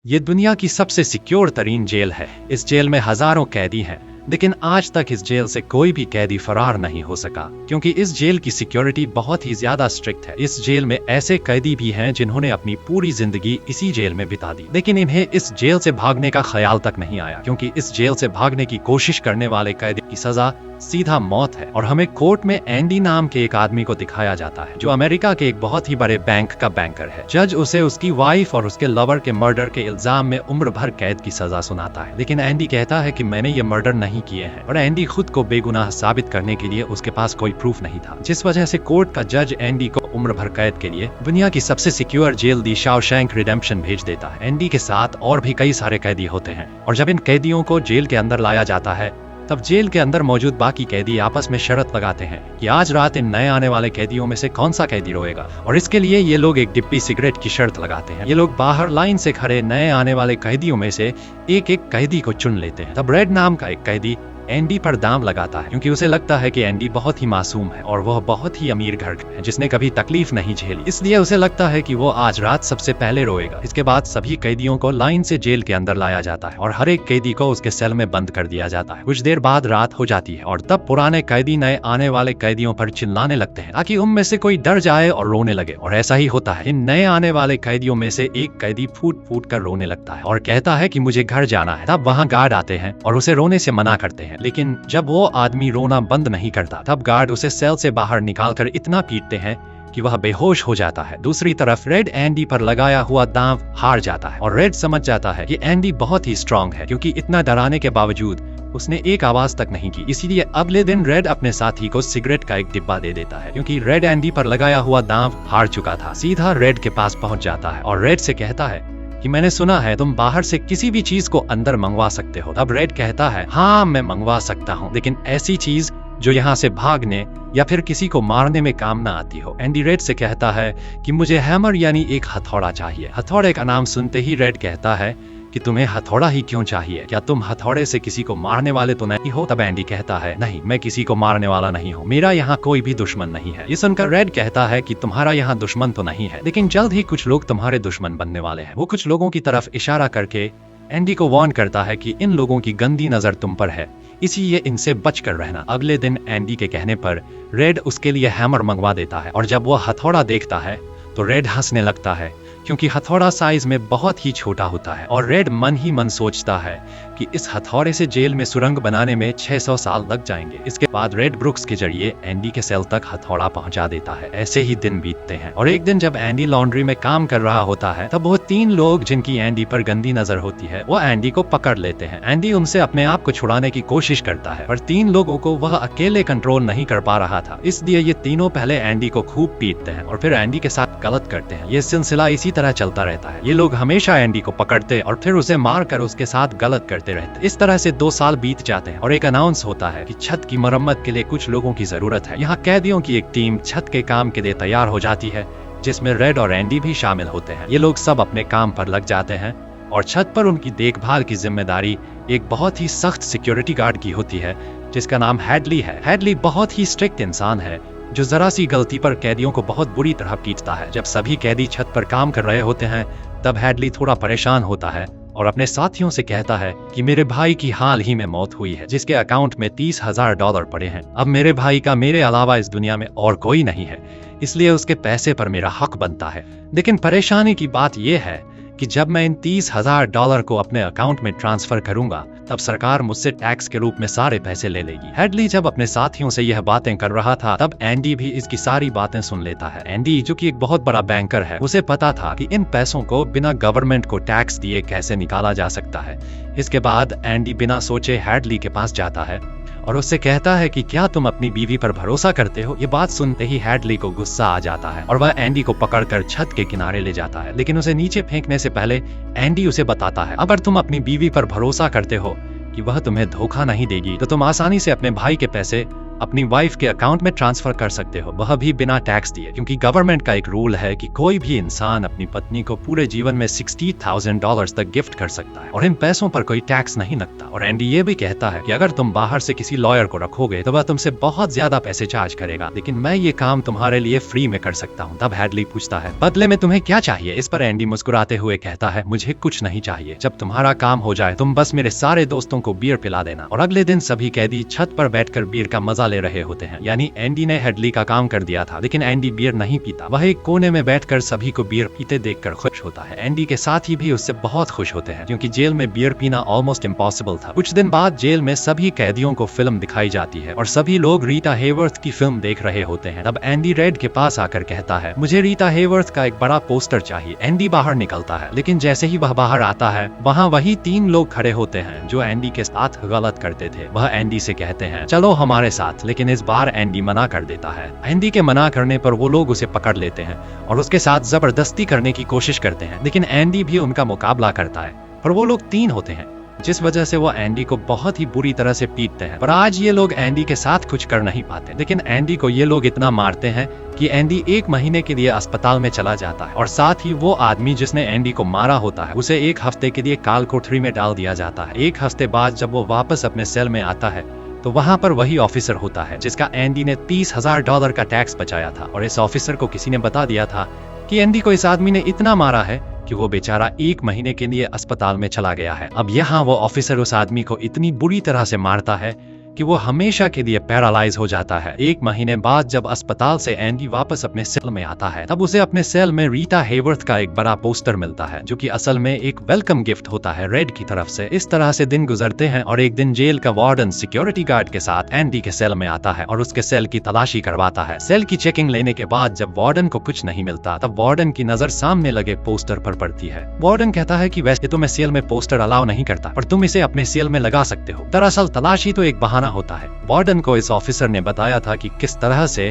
ये दुनिया की सबसे सिक्योर तरीन जेल है। इस जेल में हजारों कैदी हैं, लेकिन आज तक इस जेल से कोई भी कैदी फरार नहीं हो सका, क्योंकि इस जेल की सिक्योरिटी बहुत ही ज्यादा स्ट्रिक्ट है। इस जेल में ऐसे कैदी भी हैं जिन्होंने अपनी पूरी जिंदगी इसी जेल में बिता दी, लेकिन इन्हें इस जेल से भागने का ख्याल तक नहीं आया, क्योंकि इस जेल से भागने की कोशिश करने वाले कैदी की सजा सीधा मौत है। और हमें कोर्ट में एंडी नाम के एक आदमी को दिखाया जाता है, जो अमेरिका के एक बहुत ही बड़े बैंक का बैंकर है। जज उसे उसकी वाइफ और उसके लवर के मर्डर के इल्जाम में उम्र भर कैद की सजा सुनाता है, लेकिन एंडी कहता है कि मैंने ये मर्डर नहीं किए हैं, और एंडी खुद को बेगुनाह साबित करने के लिए उसके पास कोई प्रूफ नहीं था, जिस वजह से कोर्ट का जज एंडी को उम्र भर कैद के लिए दुनिया की सबसे सिक्योर जेल दी शाओशैंक रिडेम्पशन भेज देता है। एंडी के साथ और भी कई सारे कैदी होते हैं, और जब इन कैदियों को जेल के अंदर लाया जाता है, तब जेल के अंदर मौजूद बाकी कैदी आपस में शर्त लगाते हैं कि आज रात इन नए आने वाले कैदियों में से कौन सा कैदी रोएगा, और इसके लिए ये लोग एक डिब्बी सिगरेट की शर्त लगाते हैं। ये लोग बाहर लाइन से खड़े नए आने वाले कैदियों में से एक एक कैदी को चुन लेते हैं। तब रेड नाम का एक कैदी एंडी पर दाम लगाता है, क्योंकि उसे लगता है कि एंडी बहुत ही मासूम है और वह बहुत ही अमीर घर का है, जिसने कभी तकलीफ नहीं झेली, इसलिए उसे लगता है कि वो आज रात सबसे पहले रोएगा। इसके बाद सभी कैदियों को लाइन से जेल के अंदर लाया जाता है, और हर एक कैदी को उसके सेल में बंद कर दिया जाता है। कुछ देर बाद रात हो जाती है, और तब पुराने कैदी नए आने वाले कैदियों पर चिल्लाने लगते हैं, ताकि उनमें से कोई डर जाए और रोने लगे। और ऐसा ही होता है। इन नए आने वाले कैदियों में से एक कैदी फूट फूट कर रोने लगता है और कहता है कि मुझे घर जाना है। तब वहाँ गार्ड आते हैं और उसे रोने से मना करते हैं, लेकिन जब वो आदमी रोना बंद नहीं करता, तब गार्ड उसे सेल से बाहर निकालकर इतना पीटते हैं कि वह बेहोश हो जाता है। दूसरी तरफ रेड एंडी पर लगाया हुआ दांव हार जाता है, और रेड समझ जाता है कि एंडी बहुत ही स्ट्रांग है, क्योंकि इतना डराने के बावजूद उसने एक आवाज तक नहीं की। इसीलिए अगले दिन रेड अपने साथी को सिगरेट का एक डिब्बा दे देता है, क्योंकि रेड एंडी पर लगाया हुआ दांव हार चुका था। सीधा रेड के पास पहुंच जाता है और रेड से कहता है कि मैंने सुना है तुम बाहर से किसी भी चीज को अंदर मंगवा सकते हो। तब रेड कहता है, हाँ मैं मंगवा सकता हूँ, लेकिन ऐसी चीज जो यहाँ से भागने या फिर किसी को मारने में काम ना आती हो। एंडी रेड से कहता है कि मुझे हैमर यानी एक हथौड़ा चाहिए। हथौड़े का नाम सुनते ही रेड कहता है कि तुम्हें हथौड़ा ही क्यों चाहिए, क्या तुम हथौड़े से किसी को मारने वाले तो नहीं हो? तब एंडी कहता है, नहीं मैं किसी को मारने वाला नहीं हूँ, मेरा यहाँ कोई भी दुश्मन नहीं है। ये सुनकर रेड कहता है कि तुम्हारा यहाँ दुश्मन तो नहीं है, लेकिन जल्द ही कुछ लोग तुम्हारे दुश्मन बनने वाले हैं। वो कुछ लोगों की तरफ इशारा करके एंडी को वार्न करता है कि इन लोगों की गंदी नजर तुम पर है, इसीलिए इनसे बच कर रहना। अगले दिन एंडी के कहने पर रेड उसके लिए हैमर मंगवा देता है, और जब वो हथौड़ा देखता है तो रेड हंसने लगता है, क्योंकि हथौड़ा साइज में बहुत ही छोटा होता है। और रेड मन ही मन सोचता है कि इस हथौड़े से जेल में सुरंग बनाने में 600 साल लग जाएंगे। इसके बाद रेड ब्रुक्स के जरिए एंडी के सेल तक हथौड़ा पहुंचा देता है। ऐसे ही दिन बीतते हैं, और एक दिन जब एंडी लॉन्ड्री में काम कर रहा होता है, तब वो 3 लोग जिनकी एंडी पर गंदी नजर होती है, वो एंडी को पकड़ लेते हैं। एंडी उनसे अपने आप को छुड़ाने की कोशिश करता है, पर 3 लोगों को वह अकेले कंट्रोल नहीं कर पा रहा था, इसलिए ये तीनों पहले एंडी को खूब पीटते हैं और फिर एंडी के साथ गलत करते हैं। ये सिलसिला इसी तरह चलता रहता है। ये लोग हमेशा एंडी को पकड़ते और फिर उसे मार कर उसके साथ गलत करते रहते। इस तरह से 2 साल बीत जाते हैं, और एक अनाउंस होता है कि छत की मरम्मत के लिए कुछ लोगों की जरूरत है। यहाँ कैदियों की एक टीम छत के काम के लिए तैयार हो जाती है, जिसमें रेड और एंडी भी शामिल होते हैं। ये लोग सब अपने काम पर लग जाते हैं, और छत पर उनकी देखभाल की जिम्मेदारी एक बहुत ही सख्त सिक्योरिटी गार्ड की होती है, जिसका नाम हैडली है। हैडली बहुत ही स्ट्रिक्ट इंसान है, जो जरा सी गलती पर कैदियों को बहुत बुरी तरह पीटता है। जब सभी कैदी छत पर काम कर रहे होते हैं, तब हैडली थोड़ा परेशान होता है और अपने साथियों से कहता है कि मेरे भाई की हाल ही में मौत हुई है, जिसके अकाउंट में $30,000 पड़े हैं। अब मेरे भाई का मेरे अलावा इस दुनिया में और कोई नहीं है, इसलिए उसके पैसे पर मेरा हक बनता है। लेकिन परेशानी की बात यह है कि जब मैं इन $30,000 को अपने अकाउंट में ट्रांसफर करूंगा, तब सरकार मुझसे टैक्स के रूप में सारे पैसे ले लेगी। हैडली जब अपने साथियों से यह बातें कर रहा था, तब एंडी भी इसकी सारी बातें सुन लेता है। एंडी, जो कि एक बहुत बड़ा बैंकर है, उसे पता था कि इन पैसों को बिना गवर्नमेंट को टैक्स दिए कैसे निकाला जा सकता है। इसके बाद एंडी बिना सोचे हैडली के पास जाता है और उससे कहता है कि क्या तुम अपनी बीवी पर भरोसा करते हो? ये बात सुनते ही हैडली को गुस्सा आ जाता है, और वह एंडी को पकड़कर छत के किनारे ले जाता है। लेकिन उसे नीचे फेंकने से पहले एंडी उसे बताता है, अगर तुम अपनी बीवी पर भरोसा करते हो कि वह तुम्हें धोखा नहीं देगी, तो तुम आसानी से अपने भाई के पैसे अपनी वाइफ के अकाउंट में ट्रांसफर कर सकते हो, वह भी बिना टैक्स दिए, क्योंकि गवर्नमेंट का एक रूल है कि कोई भी इंसान अपनी पत्नी को पूरे जीवन में $60,000 तक गिफ्ट कर सकता है और इन पैसों पर कोई टैक्स नहीं लगता। और एंडी ये भी कहता है कि अगर तुम बाहर से किसी लॉयर को रखोगे तो वह तुमसे बहुत ज्यादा पैसे चार्ज करेगा, लेकिन मैं ये काम तुम्हारे लिए फ्री में कर सकता हूँ। तब हैडली पूछता है, बदले में तुम्हें क्या चाहिए? इस पर एंडी मुस्कुराते हुए कहता है, मुझे कुछ नहीं चाहिए, जब तुम्हारा काम हो जाए तुम बस मेरे सारे दोस्तों को बियर पिला देना। और अगले दिन सभी कैदी छत पर बैठकर बियर का मजा ले रहे होते हैं। यानी एंडी ने हैडली का काम कर दिया था, लेकिन एंडी बियर नहीं पीता। वह एक कोने में बैठकर सभी को बियर पीते देखकर खुश होता है। एंडी के साथी भी उससे बहुत खुश होते हैं, क्योंकि जेल में बियर पीना ऑलमोस्ट इम्पॉसिबल था। कुछ दिन बाद जेल में सभी कैदियों को फिल्म दिखाई जाती है और सभी लोग रीटा हेवर्थ की फिल्म देख रहे होते हैं। तब एंडी रेड के पास आकर कहता है, मुझे रीटा हेवर्थ का एक बड़ा पोस्टर चाहिए। एंडी बाहर निकलता है, लेकिन जैसे ही वह बाहर आता है वहाँ वही 3 लोग खड़े होते हैं जो एंडी के साथ गलत करते थे। वह एंडी से कहते हैं, चलो हमारे साथ, लेकिन इस बार एंडी मना कर देता है। एंडी के मना करने पर वो लोग उसे पकड़ लेते हैं और उसके साथ जबरदस्ती करने की कोशिश करते हैं, लेकिन एंडी भी उनका मुकाबला करता है। पर वो लोग 3 होते हैं, जिस वजह से वो एंडी को बहुत ही बुरी तरह से पीटते हैं। पर आज ये लोग एंडी के साथ कुछ कर नहीं पाते, लेकिन एंडी को ये लोग इतना मारते हैं कि एंडी 1 महीने के लिए अस्पताल में चला जाता है। और साथ ही वो आदमी जिसने एंडी को मारा होता है उसे 1 हफ्ते के लिए काल कोठरी में डाल दिया जाता है। 1 हफ्ते बाद जब वो वापस अपने सेल में आता है तो वहाँ पर वही ऑफिसर होता है जिसका एंडी ने $30,000 का टैक्स बचाया था। और इस ऑफिसर को किसी ने बता दिया था कि एंडी को इस आदमी ने इतना मारा है कि वो बेचारा 1 महीने के लिए अस्पताल में चला गया है। अब यहाँ वो ऑफिसर उस आदमी को इतनी बुरी तरह से मारता है कि वो हमेशा के लिए पैरालाइज हो जाता है। 1 महीने बाद जब अस्पताल से एंडी वापस अपने सेल में आता है तब उसे अपने सेल में रीटा हेवर्थ का एक बड़ा पोस्टर मिलता है, जो कि असल में एक वेलकम गिफ्ट होता है रेड की तरफ से। इस तरह से दिन गुजरते हैं और एक दिन जेल का वार्डन सिक्योरिटी गार्ड के साथ एंडी के सेल में आता है और उसके सेल की तलाशी करवाता है। सेल की चेकिंग लेने के बाद जब वार्डन को कुछ नहीं मिलता तब वार्डन की नजर सामने लगे पोस्टर पर पड़ती है। वार्डन कहता है कि वैसे तो मैं सेल में पोस्टर अलाउ नहीं करता, पर तुम इसे अपने सेल में लगा सकते हो। दरअसल तलाशी तो एक बहाना होता है। वार्डन को इस ऑफिसर ने बताया था कि किस तरह से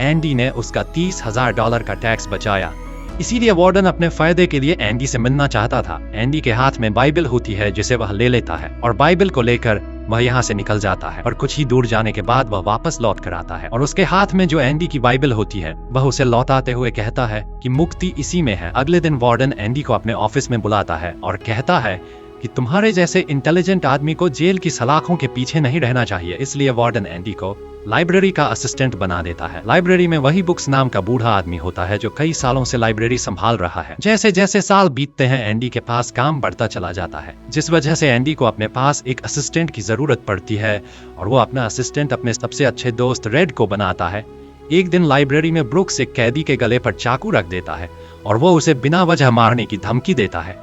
एंडी ने उसका $30,000 का टैक्स बचाया, इसीलिए वार्डन अपने फायदे के लिए एंडी से मिलना चाहता था। एंडी के हाथ में बाइबल होती है जिसे वह ले लेता है और बाइबल को लेकर वह यहाँ से निकल जाता है। और कुछ ही दूर जाने के बाद वह वापस लौट कर आता है और उसके हाथ में जो एंडी की बाइबल होती है वह उसे लौटाते हुए कहता है कि मुक्ति इसी में है। अगले दिन वार्डन एंडी को अपने ऑफिस में बुलाता है और कहता है कि तुम्हारे जैसे इंटेलिजेंट आदमी को जेल की सलाखों के पीछे नहीं रहना चाहिए। इसलिए वार्डन एंडी को लाइब्रेरी का असिस्टेंट बना देता है। लाइब्रेरी में वही बुक्स नाम का बूढ़ा आदमी होता है जो कई सालों से लाइब्रेरी संभाल रहा है। जैसे जैसे साल बीतते हैं एंडी के पास काम बढ़ता चला जाता है, जिस वजह से एंडी को अपने पास एक असिस्टेंट की जरूरत पड़ती है और वो अपना असिस्टेंट अपने सबसे अच्छे दोस्त रेड को बनाता है। एक दिन लाइब्रेरी में ब्रुक्स एक कैदी के गले पर चाकू रख देता है और वो उसे बिना वजह मारने की धमकी देता है।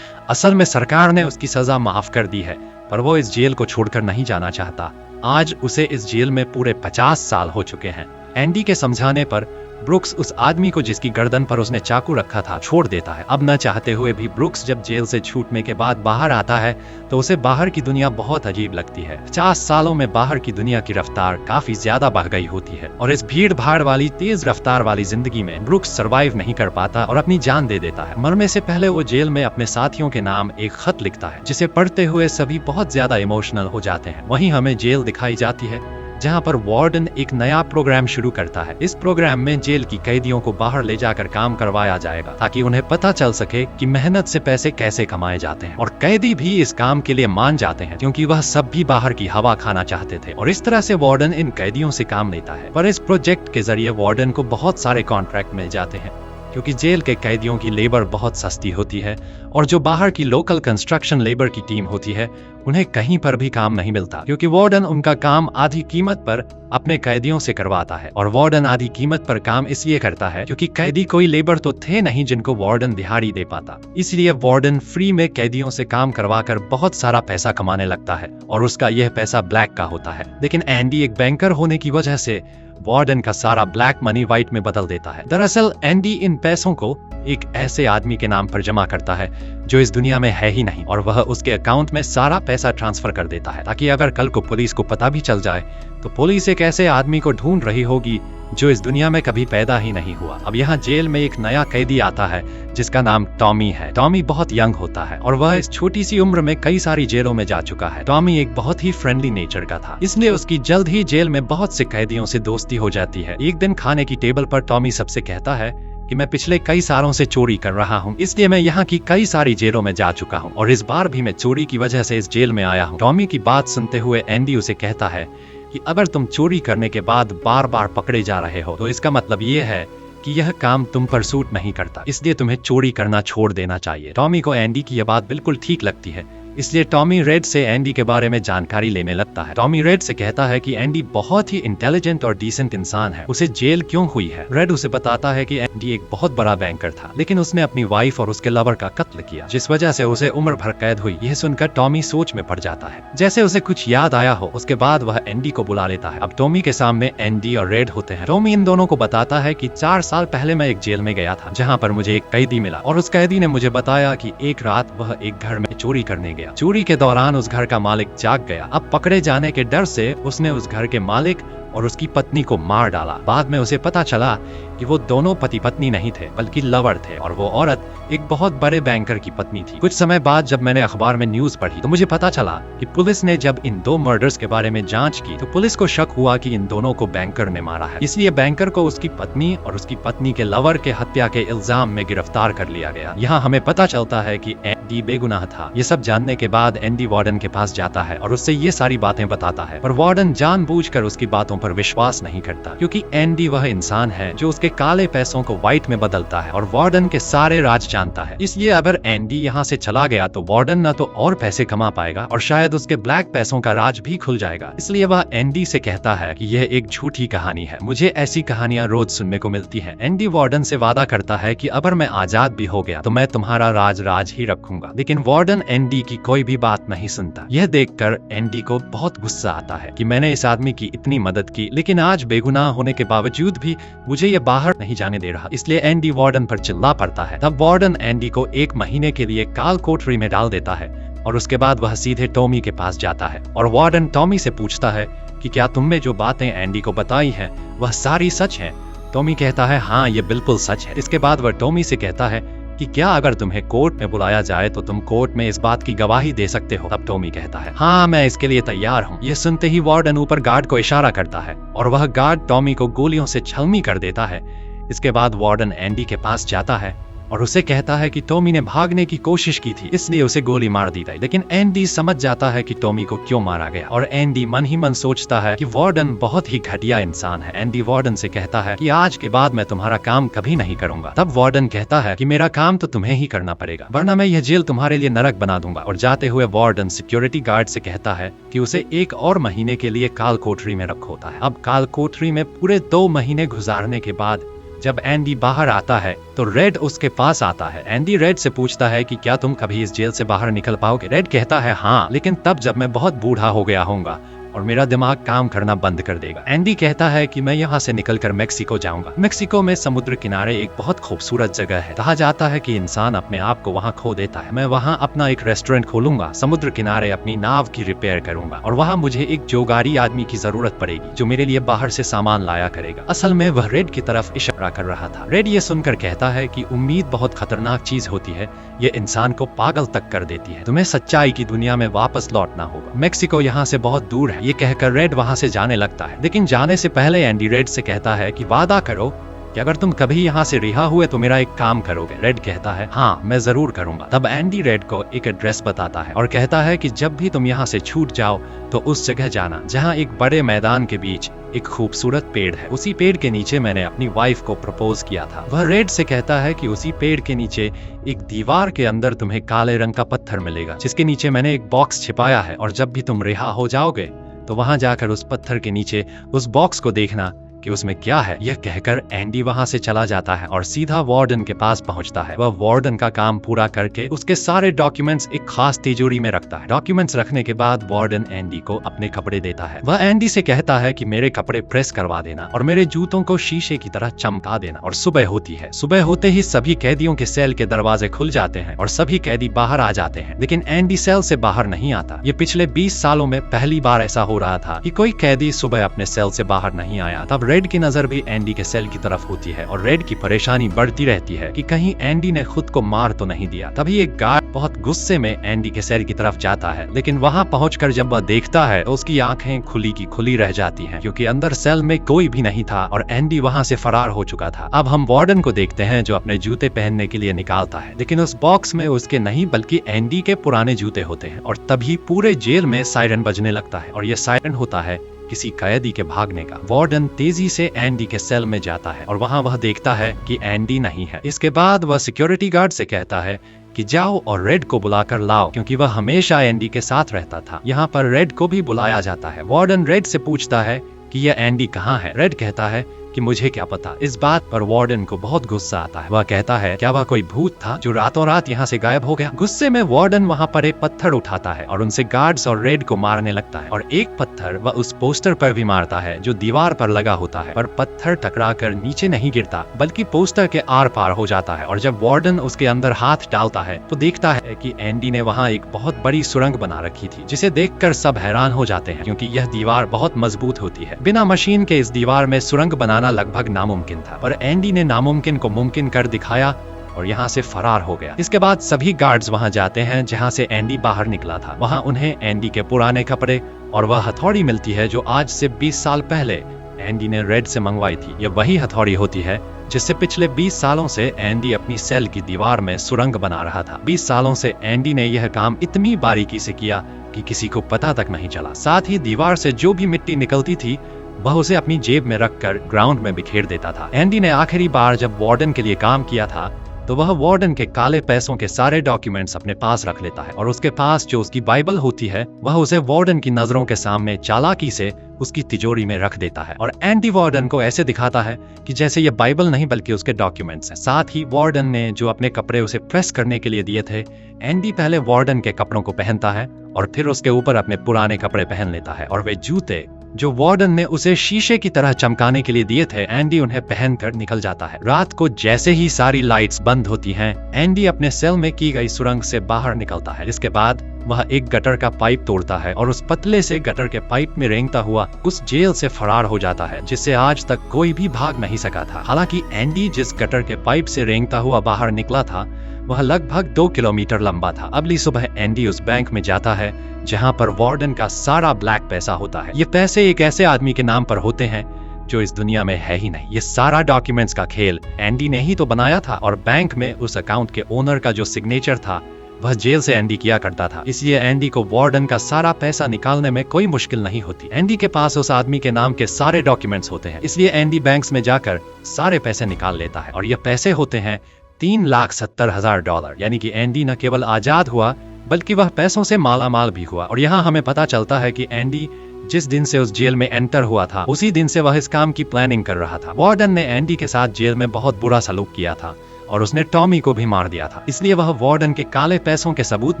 असल में सरकार ने उसकी सजा माफ कर दी है, पर वो इस जेल को छोड़कर नहीं जाना चाहता। आज उसे इस जेल में पूरे 50 साल हो चुके हैं। एंडी के समझाने पर ब्रुक्स उस आदमी को जिसकी गर्दन पर उसने चाकू रखा था छोड़ देता है। अब न चाहते हुए भी ब्रुक्स जब जेल से छूटने के बाद बाहर आता है तो उसे बाहर की दुनिया बहुत अजीब लगती है। 50 सालों में बाहर की दुनिया की रफ्तार काफी ज्यादा बढ़ गई होती है और इस भीड़ भाड़ वाली तेज रफ्तार वाली जिंदगी में ब्रुक्स सरवाइव नहीं कर पाता और अपनी जान दे देता है। मरने से पहले वो जेल में अपने साथियों के नाम एक खत लिखता है जिसे पढ़ते हुए सभी बहुत ज्यादा इमोशनल हो जाते हैं। वहीं हमें जेल दिखाई जाती है जहां पर वार्डन एक नया प्रोग्राम शुरू करता है। इस प्रोग्राम में जेल की कैदियों को बाहर ले जाकर काम करवाया जाएगा ताकि उन्हें पता चल सके कि मेहनत से पैसे कैसे कमाए जाते हैं। और कैदी भी इस काम के लिए मान जाते हैं क्योंकि वह सब भी बाहर की हवा खाना चाहते थे और इस तरह से वार्डन इन कैदियों से काम लेता है। पर इस प्रोजेक्ट के जरिए वार्डन को बहुत सारे कॉन्ट्रैक्ट मिल जाते हैं क्योंकि जेल के कैदियों की लेबर बहुत सस्ती होती है और जो बाहर की लोकल कंस्ट्रक्शन लेबर की टीम होती है उन्हें कहीं पर भी काम नहीं मिलता क्योंकि वार्डन उनका काम आधी कीमत पर अपने कैदियों से करवाता है। और वार्डन आधी कीमत पर काम इसलिए करता है क्योंकि कैदी कोई लेबर तो थे नहीं जिनको वार्डन दिहाड़ी दे पाता। इसलिए वार्डन फ्री में कैदियों से काम करवाकर बहुत सारा पैसा कमाने लगता है और उसका यह पैसा ब्लैक का होता है। लेकिन एंडी एक बैंकर होने की वजह से वार्डन का सारा ब्लैक मनी व्हाइट में बदल देता है। दरअसल एंडी इन पैसों को एक ऐसे आदमी के नाम पर जमा करता है जो इस दुनिया में है ही नहीं, और वह उसके अकाउंट में सारा पैसा ट्रांसफर कर देता है ताकि अगर कल को पुलिस को पता भी चल जाए तो पुलिस एक ऐसे आदमी को ढूंढ रही होगी जो इस दुनिया में कभी पैदा ही नहीं हुआ। अब यहाँ जेल में एक नया कैदी आता है जिसका नाम टॉमी है। टॉमी बहुत यंग होता है और वह इस छोटी सी उम्र में कई सारी जेलों में जा चुका है। टॉमी एक बहुत ही फ्रेंडली नेचर का था, इसलिए उसकी जल्द ही जेल में बहुत से कैदियों से दोस्ती हो जाती है। एक दिन खाने की टेबल पर टॉमी सबसे कहता है कि मैं पिछले कई सालों से चोरी कर रहा हूँ, इसलिए मैं यहाँ की कई सारी जेलों में जा चुका हूँ और इस बार भी मैं चोरी की वजह से इस जेल में आया हूँ। टॉमी की बात सुनते हुए एंडी उसे कहता है कि अगर तुम चोरी करने के बाद बार बार पकड़े जा रहे हो तो इसका मतलब ये है कि यह काम तुम पर सूट नहीं करता, इसलिए तुम्हें चोरी करना छोड़ देना चाहिए। टॉमी को एंडी की यह बात बिल्कुल ठीक लगती है, इसलिए टॉमी रेड से एंडी के बारे में जानकारी लेने लगता है। टॉमी रेड से कहता है कि एंडी बहुत ही इंटेलिजेंट और डिसेंट इंसान है, उसे जेल क्यों हुई है। रेड उसे बताता है कि एंडी एक बहुत बड़ा बैंकर था, लेकिन उसने अपनी वाइफ और उसके लवर का कत्ल किया, जिस वजह से उसे उम्र भर कैद हुई। यह सुनकर टॉमी सोच में पड़ जाता है, जैसे उसे कुछ याद आया हो। उसके बाद वह एंडी को बुला लेता है। अब टॉमी के सामने एंडी और रेड होते हैं। टॉमी इन दोनों को बताता है कि 4 साल पहले मैं एक जेल में गया था जहाँ पर मुझे एक कैदी मिला और उस कैदी ने मुझे बताया कि एक रात वह एक घर में चोरी करने गया। चोरी के दौरान उस घर का मालिक जाग गया। अब पकड़े जाने के डर से उसने उस घर के मालिक और उसकी पत्नी को मार डाला। बाद में उसे पता चला कि वो दोनों पति पत्नी नहीं थे बल्कि लवर थे और वो औरत एक बहुत बड़े बैंकर की पत्नी थी। कुछ समय बाद जब मैंने अखबार में न्यूज पढ़ी तो मुझे पता चला कि पुलिस ने जब इन 2 मर्डर्स के बारे में जांच की तो पुलिस को शक हुआ कि इन दोनों को बैंकर ने मारा है, इसलिए बैंकर को उसकी पत्नी और उसकी पत्नी के लवर के हत्या के इल्जाम में गिरफ्तार कर लिया गया। यहाँ हमें पता चलता है कि एंडी बेगुनाह था। ये सब जानने के बाद एंडी वार्डन के पास जाता है और उससे ये सारी बातें बताता है, पर वार्डन जानबूझकर उसकी बातों पर विश्वास नहीं करता, क्योंकि एंडी वह इंसान है जो उसके काले पैसों को व्हाइट में बदलता है और वार्डन के सारे राज जानता है। इसलिए अगर एंडी यहाँ से चला गया तो वार्डन न तो और पैसे कमा पाएगा और शायद उसके ब्लैक पैसों का राज भी खुल जाएगा। इसलिए वह एंडी से कहता है कि यह एक झूठी कहानी है, मुझे ऐसी कहानियां रोज सुनने को मिलती हैं। एंडी वार्डन से वादा करता है कि अगर मैं आजाद भी हो गया तो मैं तुम्हारा राज ही रखूंगा, लेकिन वार्डन एंडी की कोई भी बात नहीं सुनता। यह देखकर एंडी को बहुत गुस्सा आता है कि मैंने इस आदमी की इतनी मदद की, लेकिन आज बेगुनाह होने के बावजूद भी मुझे ये बाहर नहीं जाने दे रहा। इसलिए एंडी वार्डन पर चिल्ला पड़ता है। तब वार्डन एंडी को 1 महीने के लिए काल कोठरी में डाल देता है और उसके बाद वह सीधे टॉमी के पास जाता है और वार्डन टॉमी से पूछता है कि क्या तुमने जो बातें एंडी को बताई हैं वह सारी सच हैं। टॉमी कहता है हाँ, ये बिल्कुल सच है। इसके बाद वह टॉमी से कहता है कि क्या अगर तुम्हें कोर्ट में बुलाया जाए तो तुम कोर्ट में इस बात की गवाही दे सकते हो। तब टॉमी कहता है हाँ, मैं इसके लिए तैयार हूँ। ये सुनते ही वार्डन ऊपर गार्ड को इशारा करता है और वह गार्ड टॉमी को गोलियों से छलनी कर देता है। इसके बाद वार्डन एंडी के पास जाता है और उसे कहता है कि टॉमी ने भागने की कोशिश की थी, इसलिए उसे गोली मार दी गई। लेकिन एंडी समझ जाता है कि टॉमी को क्यों मारा गया और एंडी मन ही मन सोचता है कि वार्डन बहुत ही घटिया इंसान है। एंडी वार्डन से कहता है कि आज के बाद मैं तुम्हारा काम कभी नहीं करूंगा। तब वार्डन कहता है कि मेरा काम तो तुम्हें ही करना पड़ेगा, वरना मैं यह जेल तुम्हारे लिए नरक बना दूंगा। और जाते हुए वार्डन सिक्योरिटी गार्ड से कहता है कि उसे 1 और महीने के लिए काल कोठरी में रखा होता है। अब काल कोठरी में पूरे 2 महीने गुजारने के बाद जब एंडी बाहर आता है तो रेड उसके पास आता है। एंडी रेड से पूछता है कि क्या तुम कभी इस जेल से बाहर निकल पाओगे। रेड कहता है हाँ, लेकिन तब जब मैं बहुत बूढ़ा हो गया होऊंगा और मेरा दिमाग काम करना बंद कर देगा। एंडी कहता है कि मैं यहाँ से निकलकर मेक्सिको जाऊंगा। मेक्सिको में समुद्र किनारे एक बहुत खूबसूरत जगह है। कहा जाता है कि इंसान अपने आप को वहाँ खो देता है। मैं वहाँ अपना एक रेस्टोरेंट खोलूंगा, समुद्र किनारे अपनी नाव की रिपेयर करूंगा और वहाँ मुझे एक जोगारी आदमी की जरूरत पड़ेगी जो मेरे लिए बाहर से सामान लाया करेगा। असल में वह रेड की तरफ इशारा कर रहा था। रेड ये सुनकर कहता है कि उम्मीद बहुत खतरनाक चीज होती है, ये इंसान को पागल तक कर देती है। तुम्हें सच्चाई की दुनिया में वापस लौटना होगा। मेक्सिको यहाँ से बहुत दूर है। ये कहकर रेड वहां से जाने लगता है, लेकिन जाने से पहले एंडी रेड से कहता है कि वादा करो कि अगर तुम कभी यहाँ से रिहा हुए तो मेरा एक काम करोगे। रेड कहता है हाँ, मैं जरूर करूंगा। तब एंडी रेड को एक एड्रेस बताता है और कहता है कि जब भी तुम यहाँ से छूट जाओ तो उस जगह जाना जहाँ एक बड़े मैदान के बीच एक खूबसूरत पेड़ है। उसी पेड़ के नीचे मैंने अपनी वाइफ को प्रपोज किया था। वह रेड से कहता है कि उसी पेड़ के नीचे एक दीवार के अंदर तुम्हें काले रंग का पत्थर मिलेगा जिसके नीचे मैंने एक बॉक्स छिपाया है और जब भी तुम रिहा हो जाओगे तो वहां जाकर उस पत्थर के नीचे उस बॉक्स को देखना कि उसमें क्या है। यह कहकर एंडी वहां से चला जाता है और सीधा वार्डन के पास पहुंचता है। वह वार्डन का काम पूरा करके उसके सारे डॉक्यूमेंट्स एक खास तिजोरी में रखता है। डॉक्यूमेंट्स रखने के बाद वार्डन एंडी को अपने कपड़े देता है। वह एंडी से कहता है कि मेरे कपड़े प्रेस करवा देना और मेरे जूतों को शीशे की तरह चमका देना। और सुबह होती है। सुबह होते ही सभी कैदियों के सेल के दरवाजे खुल जाते हैं और सभी कैदी बाहर आ जाते हैं, लेकिन एंडी सेल से बाहर नहीं आता। ये पिछले 20 सालों में पहली बार ऐसा हो रहा था कि कोई कैदी सुबह अपने सेल से बाहर नहीं आया। तब रेड की नजर भी एंडी के सेल की तरफ होती है और रेड की परेशानी बढ़ती रहती है कि कहीं एंडी ने खुद को मार तो नहीं दिया। तभी एक गार्ड बहुत गुस्से में एंडी के सेल की तरफ जाता है, लेकिन वहां पहुंचकर जब वह देखता है तो उसकी आंखें खुली की खुली रह जाती हैं, क्योंकि अंदर सेल में कोई भी नहीं था और एंडी वहां से फरार हो चुका था। अब हम वार्डन को देखते हैं जो अपने जूते पहनने के लिए निकालता है, लेकिन उस बॉक्स में उसके नहीं बल्कि एंडी के पुराने जूते होते हैं। और तभी पूरे जेल में सायरन बजने लगता है और यह सायरन होता है किसी कैदी के भागने का। वार्डन तेजी से एंडी के सेल में जाता है और वहां वह देखता है कि एंडी नहीं है। इसके बाद वह सिक्योरिटी गार्ड से कहता है कि जाओ और रेड को बुलाकर लाओ, क्योंकि वह हमेशा एंडी के साथ रहता था। यहाँ पर रेड को भी बुलाया जाता है। वार्डन रेड से पूछता है कि यह एंडी कहाँ है। रेड कहता है कि मुझे क्या पता। इस बात पर वार्डन को बहुत गुस्सा आता है। वह कहता है क्या वह कोई भूत था जो रातों रात यहाँ से गायब हो गया। गुस्से में वार्डन वहाँ पर एक पत्थर उठाता है और उनसे गार्ड्स और रेड को मारने लगता है। और एक पत्थर वह उस पोस्टर पर भी मारता है जो दीवार पर लगा होता है, पर पत्थर टकरा कर नीचे नहीं गिरता बल्कि पोस्टर के आर पार हो जाता है। और जब वार्डन उसके अंदर हाथ डालता है तो देखता है कि एंडी ने वहाँ एक बहुत बड़ी सुरंग बना रखी थी, जिसे देखकर सब हैरान हो जाते हैं, क्योंकि यह दीवार बहुत मजबूत होती है। बिना मशीन के इस दीवार में सुरंग बनाना लगभग नामुमकिन था, पर एंडी ने नामुमकिन को मुमकिन कर दिखाया और यहाँ से फरार हो गया। इसके बाद सभी गार्ड्स वहाँ जाते हैं जहाँ से एंडी बाहर निकला था। वहाँ उन्हें एंडी के पुराने कपड़े और वह हथौड़ी मिलती है जो आज से 20 साल पहले एंडी ने रेड से मंगवाई थी। यह वही हथौड़ी होती है जिससे पिछले 20 सालों से एंडी अपनी सेल की दीवार में सुरंग बना रहा था। 20 सालों से एंडी ने यह काम इतनी बारीकी से किया कि किसी को पता तक नहीं चला। साथ ही दीवार से जो भी मिट्टी निकलती थी वह उसे अपनी जेब में रखकर ग्राउंड में बिखेर देता था। एंडी ने आखिरी बार जब वार्डन के लिए काम किया था तो वह वार्डन के काले पैसों के सारे डॉक्यूमेंट्स अपने पास रख लेता है और उसके पास जो उसकी बाइबल होती है वह उसे वार्डन की नजरों के सामने चालाकी से उसकी तिजोरी में रख देता है। और एंडी वार्डन को ऐसे दिखाता है कि जैसे ये बाइबल नहीं बल्कि उसके डॉक्यूमेंट्स हैं। साथ ही वार्डन ने जो अपने कपड़े उसे प्रेस करने के लिए दिए थे, एंडी पहले वार्डन के कपड़ों को पहनता है और फिर उसके ऊपर अपने पुराने कपड़े पहन लेता है। और वे जूते जो वार्डन ने उसे शीशे की तरह चमकाने के लिए दिए थे, एंडी उन्हें पहनकर निकल जाता है। रात को जैसे ही सारी लाइट्स बंद होती हैं, एंडी अपने सेल में की गई सुरंग से बाहर निकलता है। इसके बाद वह एक गटर का पाइप तोड़ता है और उस पतले से गटर के पाइप में रेंगता हुआ उस जेल से फरार हो जाता है जिससे आज तक कोई भी भाग नहीं सका था। हालांकि एंडी जिस गटर के पाइप से रेंगता हुआ बाहर निकला था वह लगभग 2 किलोमीटर लंबा था। अगली सुबह एंडी उस बैंक में जाता है जहां पर वार्डन का सारा ब्लैक पैसा होता है। ये पैसे एक ऐसे आदमी के नाम पर होते हैं जो इस दुनिया में है ही नहीं। ये सारा डॉक्यूमेंट्स का खेल एंडी ने ही तो बनाया था और बैंक में उस अकाउंट के ओनर का जो सिग्नेचर था वह जेल से एंडी किया करता था। इसलिए एंडी को वार्डन का सारा पैसा निकालने में कोई मुश्किल नहीं होती। एंडी के पास उस आदमी के नाम के सारे डॉक्यूमेंट्स होते हैं, इसलिए एंडी बैंक्स में जाकर सारे पैसे निकाल लेता है और ये पैसे होते हैं $3,70,000। यानी कि एंडी न केवल आजाद हुआ बल्कि वह पैसों से माला माल भी हुआ। और यहाँ हमें पता चलता है कि एंडी जिस दिन से उस जेल में एंटर हुआ था उसी दिन से वह इस काम की प्लानिंग कर रहा था। वार्डन ने एंडी के साथ जेल में बहुत बुरा सलूक किया था और उसने टॉमी को भी मार दिया था, इसलिए वह वार्डन के काले पैसों के सबूत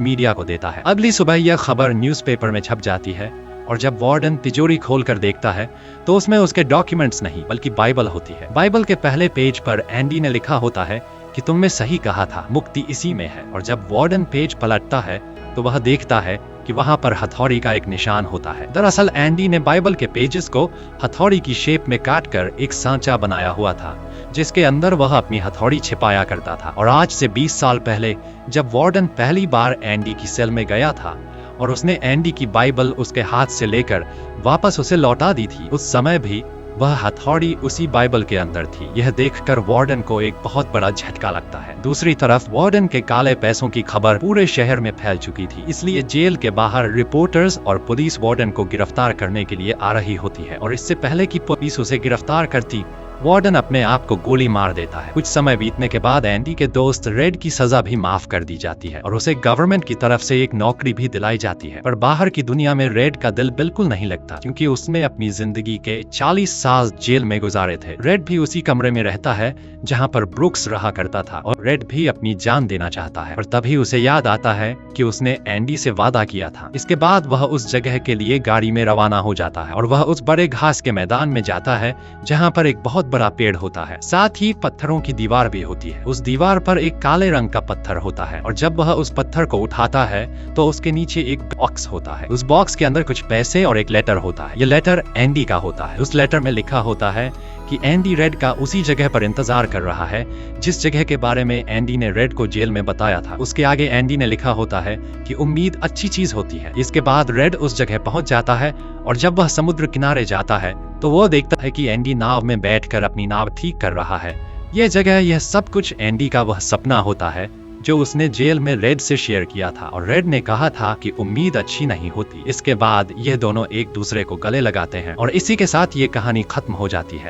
मीडिया को देता है। अगली सुबह यह खबर न्यूज़पेपर में छप जाती है और जब वार्डन तिजोरी खोलकर देखता है तो उसमें उसके डॉक्यूमेंट्स नहीं बल्कि बाइबल होती है। बाइबल के पहले पेज पर एंडी ने लिखा होता है कि तुमने सही कहा था, मुक्ति इसी में है। और जब वार्डन पेज पलटता है तो वह देखता है कि वहां पर हथौड़ी का एक निशान होता है। दरअसल एंडी ने बाइबल के पेजेस को हथौड़ी की शेप में काटकर एक सांचा बनाया हुआ था जिसके अंदर वह अपनी हथौड़ी छिपाया करता था। और आज से 20 साल पहले जब वार्डन पहली बार एंडी की सेल में गया था और उसने एंडी की बाइबल उसके हाथ से लेकर वापस उसे लौटा दी थी, उस समय भी वह हथौड़ी उसी बाइबल के अंदर थी। यह देखकर वार्डन को एक बहुत बड़ा झटका लगता है। दूसरी तरफ वार्डन के काले पैसों की खबर पूरे शहर में फैल चुकी थी, इसलिए जेल के बाहर रिपोर्टर्स और पुलिस वार्डन को गिरफ्तार करने के लिए आ रही होती है। और इससे पहले कि पुलिस उसे गिरफ्तार करती, वार्डन अपने आप को गोली मार देता है। कुछ समय बीतने के बाद एंडी के दोस्त रेड की सजा भी माफ कर दी जाती है और उसे गवर्नमेंट की तरफ से एक नौकरी भी दिलाई जाती है। पर बाहर की दुनिया में रेड का दिल बिल्कुल नहीं लगता, क्योंकि उसने अपनी जिंदगी के 40 साल जेल में गुजारे थे। रेड भी उसी कमरे में रहता है जहाँ पर ब्रुक्स रहा करता था और रेड भी अपनी जान देना चाहता है। और तभी उसे याद आता है कि उसने एंडी से वादा किया था। इसके बाद वह उस जगह के लिए गाड़ी में रवाना हो जाता है और वह उस बड़े घास के मैदान में जाता है जहाँ पर एक बहुत बड़ा पेड़ होता है। साथ ही पत्थरों की दीवार भी होती है। उस दीवार पर एक काले रंग का पत्थर होता है और जब वह उस पत्थर को उठाता है तो उसके नीचे एक बॉक्स होता है। उस बॉक्स के अंदर कुछ पैसे और एक लेटर होता है। ये लेटर एंडी का होता है। उस लेटर में लिखा होता है कि एंडी रेड का उसी जगह पर इंतजार कर रहा है जिस जगह के बारे में एंडी ने रेड को जेल में बताया था। उसके आगे एंडी ने लिखा होता है कि उम्मीद अच्छी चीज होती है। इसके बाद रेड उस जगह पहुंच जाता है और जब वह समुद्र किनारे जाता है तो वो देखता है कि एंडी नाव में बैठकर अपनी नाव ठीक कर रहा है। यह जगह, यह सब कुछ एंडी का वह सपना होता है जो उसने जेल में रेड से शेयर किया था और रेड ने कहा था कि उम्मीद अच्छी नहीं होती। इसके बाद यह दोनों एक दूसरे को गले लगाते हैं और इसी के साथ ये कहानी खत्म हो जाती है।